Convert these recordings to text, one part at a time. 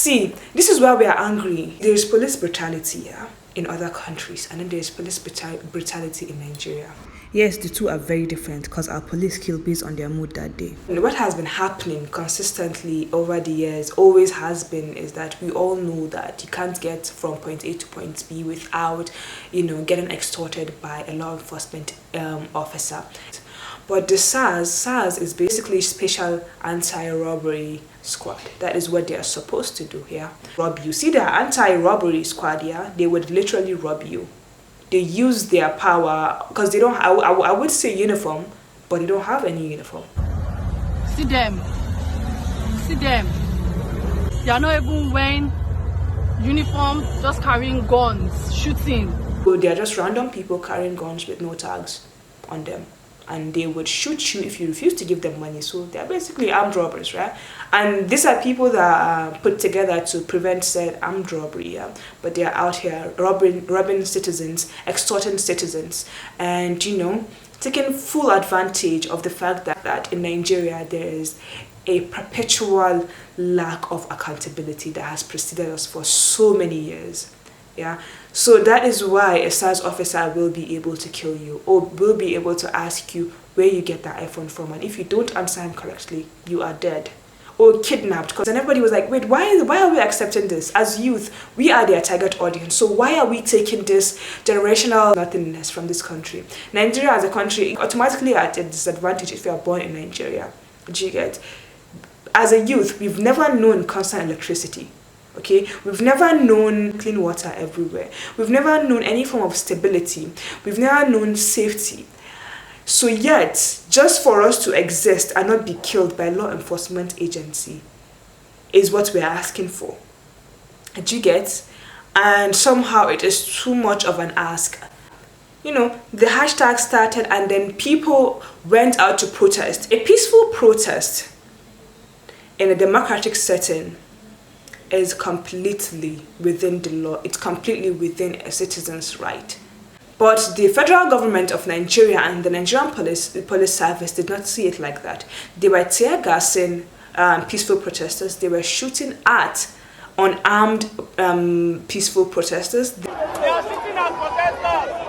See, this is why we are angry. There is police brutality in other countries, and then there is police brutality in Nigeria. Yes, the two are very different because our police kill based on their mood that day. And what has been happening consistently over the years, always has been, is that we all know that you can't get from point A to point B without, getting extorted by a law enforcement officer. But the SARS is basically Special Anti-Robbery Squad. That is what they are supposed to do here. Rob you. See, the anti-robbery squad here, they would literally rob you. They use their power because they don't. I would say uniform, but they don't have any uniform. See them. They are not even wearing uniform, just carrying guns, shooting. So they are just random people carrying guns with no tags on them, and they would shoot you if you refuse to give them money. So they are basically armed robbers, right? And these are people that are put together to prevent said armed robbery, but they are out here robbing citizens, extorting citizens, and taking full advantage of the fact that in Nigeria there is a perpetual lack of accountability that has preceded us for so many years. So that is why a SARS officer will be able to kill you, or will be able to ask you where you get that iPhone from, and if you don't answer him correctly, you are dead or kidnapped. Because everybody was like, wait, why are we accepting this? As youth, we are their target audience, so why are we taking this generational nothingness from this country? Nigeria as a country automatically at a disadvantage if you are born in Nigeria. Do you get? As a youth, we've never known constant electricity. Okay, we've never known clean water everywhere. We've never known any form of stability. We've never known safety. So yet, just for us to exist and not be killed by law enforcement agency is what we're asking for. Do you get? And somehow it is too much of an ask. The hashtag started and then people went out to protest. A peaceful protest in a democratic setting is completely within the law. It's completely within a citizen's right. But the federal government of Nigeria and the Nigerian police service did not see it like that. They were tear gassing peaceful protesters. They were shooting at unarmed peaceful protesters. They are shooting at protesters.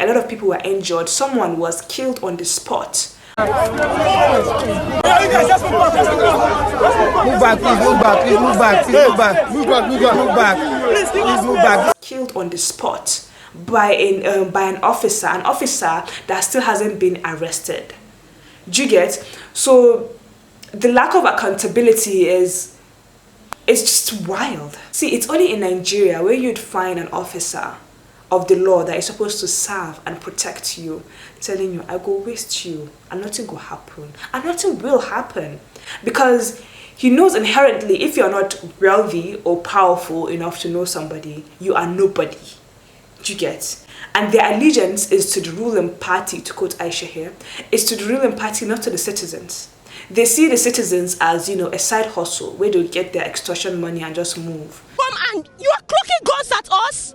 A lot of people were injured. Someone was killed on the spot. Move back, please move back. Killed on the spot by an officer that still hasn't been arrested. Do you get? So the lack of accountability it's just wild. See, it's only in Nigeria where you'd find an officer of the law that is supposed to serve and protect you telling you, I go waste you and nothing will happen, and nothing will happen, because he knows inherently if you're not wealthy or powerful enough to know somebody, you are nobody. Do you get? And their allegiance is to the ruling party, to quote Aisha here, is to the ruling party, not to the citizens. They see the citizens as, a side hustle where they'll get their extortion money and just move. Come and you are clocking guns at us?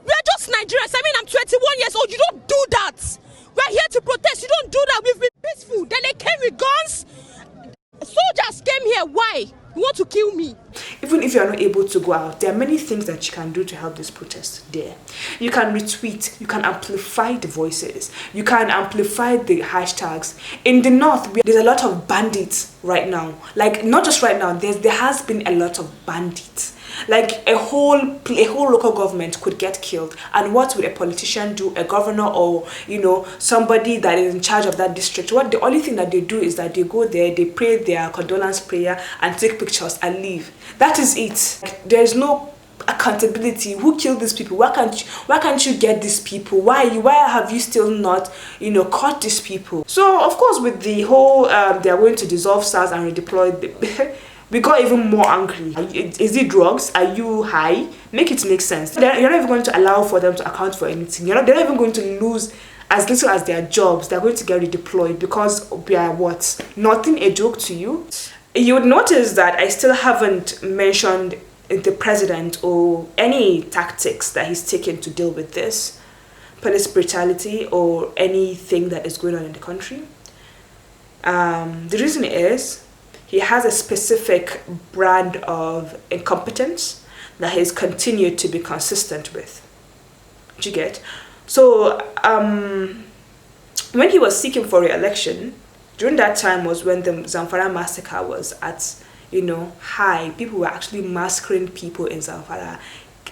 We are just Nigerians. I mean, I'm 21 years old. You don't do that. We're here to protest. You don't do that. We've been peaceful. Then they came with guns. Soldiers came here. Why? You want to kill me? Even if you're not able to go out, there are many things that you can do to help this protest there. You can retweet. You can amplify the voices. You can amplify the hashtags. In the north, there's a lot of bandits right now. Like, not just right now. There has been a lot of bandits. Like a whole local government could get killed, and what would a politician do? A governor or somebody that is in charge of that district? The only thing that they do is that they go there, they pray their condolence prayer and take pictures and leave. That is it. There is no accountability. Who killed these people? Why can't you get these people? Why have you still not caught these people? So of course, with the whole they are going to dissolve SARS and redeploy we got even more angry. Is it drugs? Are you high? Make it make sense. You're not even going to allow for them to account for anything. They're not even going to lose as little as their jobs. They're going to get redeployed because we are what? Nothing a joke to you? You would notice that I still haven't mentioned the president or any tactics that he's taken to deal with this police brutality or anything that is going on in the country. The reason is he has a specific brand of incompetence that he's continued to be consistent with. Do you get? So when he was seeking for re-election, during that time was when the Zamfara massacre was at, high. People were actually massacring people in Zamfara.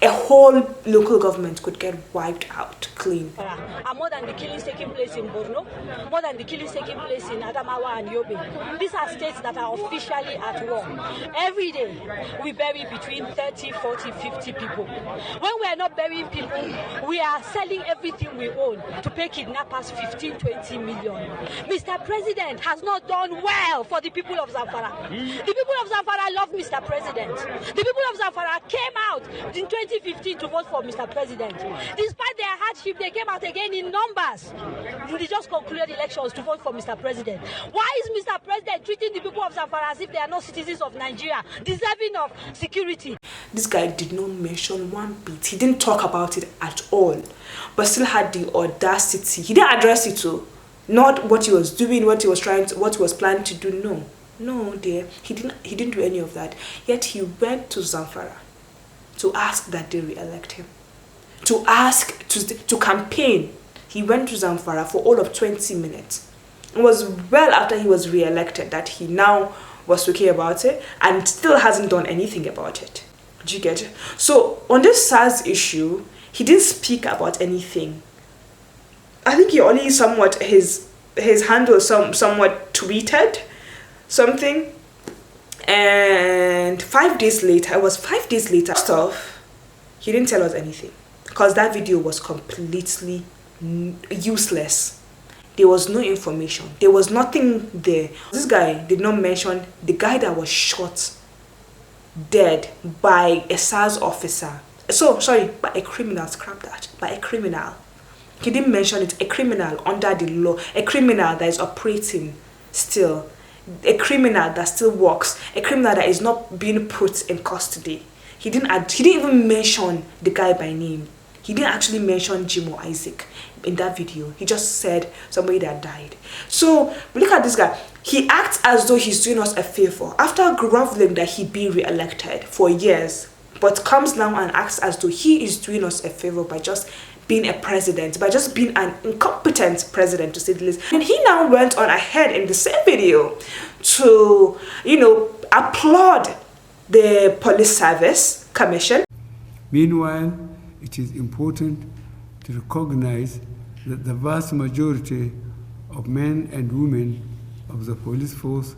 A whole local government could get wiped out clean. And more than the killings taking place in Borno, more than the killings taking place in Adamawa and Yobe. These are states that are officially at war. Every day, we bury between 30, 40, 50 people. When we are not burying people, we are selling everything we own to pay kidnappers 15, 20 million. Mr. President has not done well for the people of Zamfara. The people of Zamfara love Mr. President. The people of Zamfara came out in 2015 to vote for Mr. President. Despite their hardship, they came out again in numbers in the just concluded elections to vote for Mr. President. Why is Mr. President treating the people of Zamfara as if they are not citizens of Nigeria, deserving of security? This guy did not mention one bit. He didn't talk about it at all, but still had the audacity. He didn't address it too. Not what he was doing, what he was planning to do. No, dear. He didn't do any of that. Yet he went to Zamfara to ask that they re-elect him. To campaign. He went to Zamfara for all of 20 minutes. It was well after he was re-elected that he now was talking about it and still hasn't done anything about it. Do you get it? So on this SARS issue, he didn't speak about anything. I think he only somewhat, his handle somewhat tweeted something. And 5 days later, it was 5 days later stuff, he didn't tell us anything because that video was completely useless. There was no information. There was nothing there. This guy did not mention the guy that was shot dead by a SARS officer. By a criminal, scrap that. By a criminal. He didn't mention it. A criminal under the law. A criminal that is operating still. A criminal that still works, a criminal that is not being put in custody. He didn't even mention the guy by name. He didn't actually mention Jimo Isaac in that video. He just said somebody that died. So look at this guy. He acts as though he's doing us a favor after groveling that he be re-elected for years, but comes now and acts as though he is doing us a favor by just being a president, by just being an incompetent president, to say the least. And he now went on ahead in the same video to, applaud the police service commission. Meanwhile, it is important to recognize that the vast majority of men and women of the police force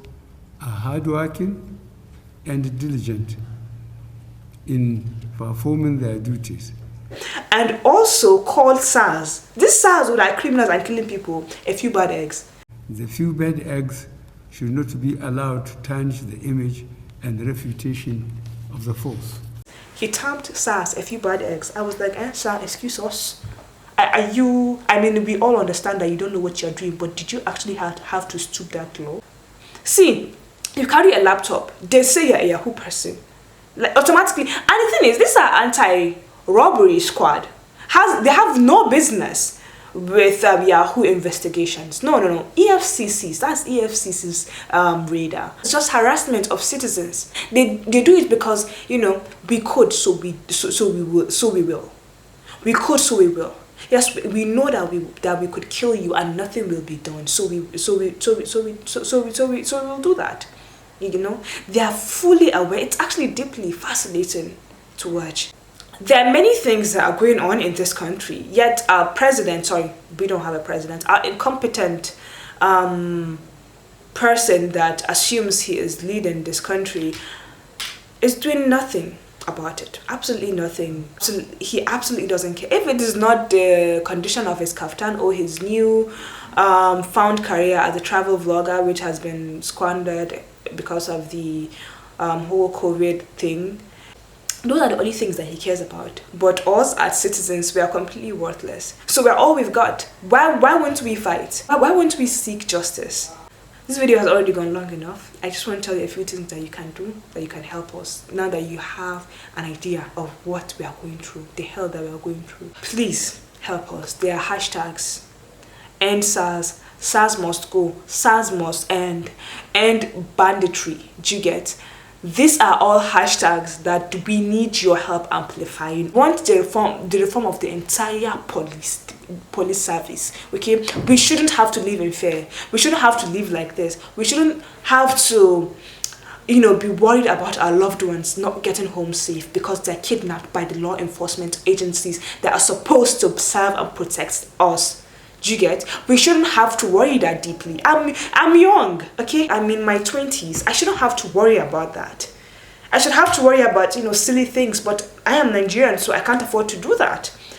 are hardworking and diligent in performing their duties. And also called SARS. This SARS would like criminals and killing people, a few bad eggs. The few bad eggs should not be allowed to tarnish the image and the reputation of the force. He termed SARS a few bad eggs. I was like, sir, excuse us. We all understand that you don't know what you're doing, but did you actually have to stoop that low? See, you carry a laptop, they say you're a Yahoo person. Like automatically, and the thing is, these are anti-robbery squad. They have no business with Yahoo investigations. No. EFCC's, that's EFCC's radar. It's just harassment of citizens. They do it because, we could, so we will. We could, so we will. Yes, we know that we could kill you and nothing will be done. So we will do that. They are fully aware. It's actually deeply fascinating to watch. There are many things that are going on in this country, yet our president, we don't have a president, our incompetent person that assumes he is leading this country is doing nothing about it. Absolutely nothing. He absolutely doesn't care. If it is not the condition of his kaftan or his new found career as a travel vlogger, which has been squandered because of the whole COVID thing, those are the only things that he cares about. But us as citizens, we are completely worthless. So we're all we've got. Why won't we fight? Why won't we seek justice? This video has already gone long enough. I just want to tell you a few things that you can do, that you can help us, now that you have an idea of what we are going through, the hell that we are going through. Please help us. There are hashtags, End Sars, SARS must go, SARS must end banditry. Do you get? These are all hashtags that we need your help amplifying. We want the reform of the entire police service. Okay, we shouldn't have to live in fear. We shouldn't have to live like this. We shouldn't have to, be worried about our loved ones not getting home safe because they're kidnapped by the law enforcement agencies that are supposed to serve and protect us. Do you get? We shouldn't have to worry that deeply. I'm young, okay? I'm in my 20s. I shouldn't have to worry about that. I should have to worry about, silly things, but I am Nigerian, so I can't afford to do that.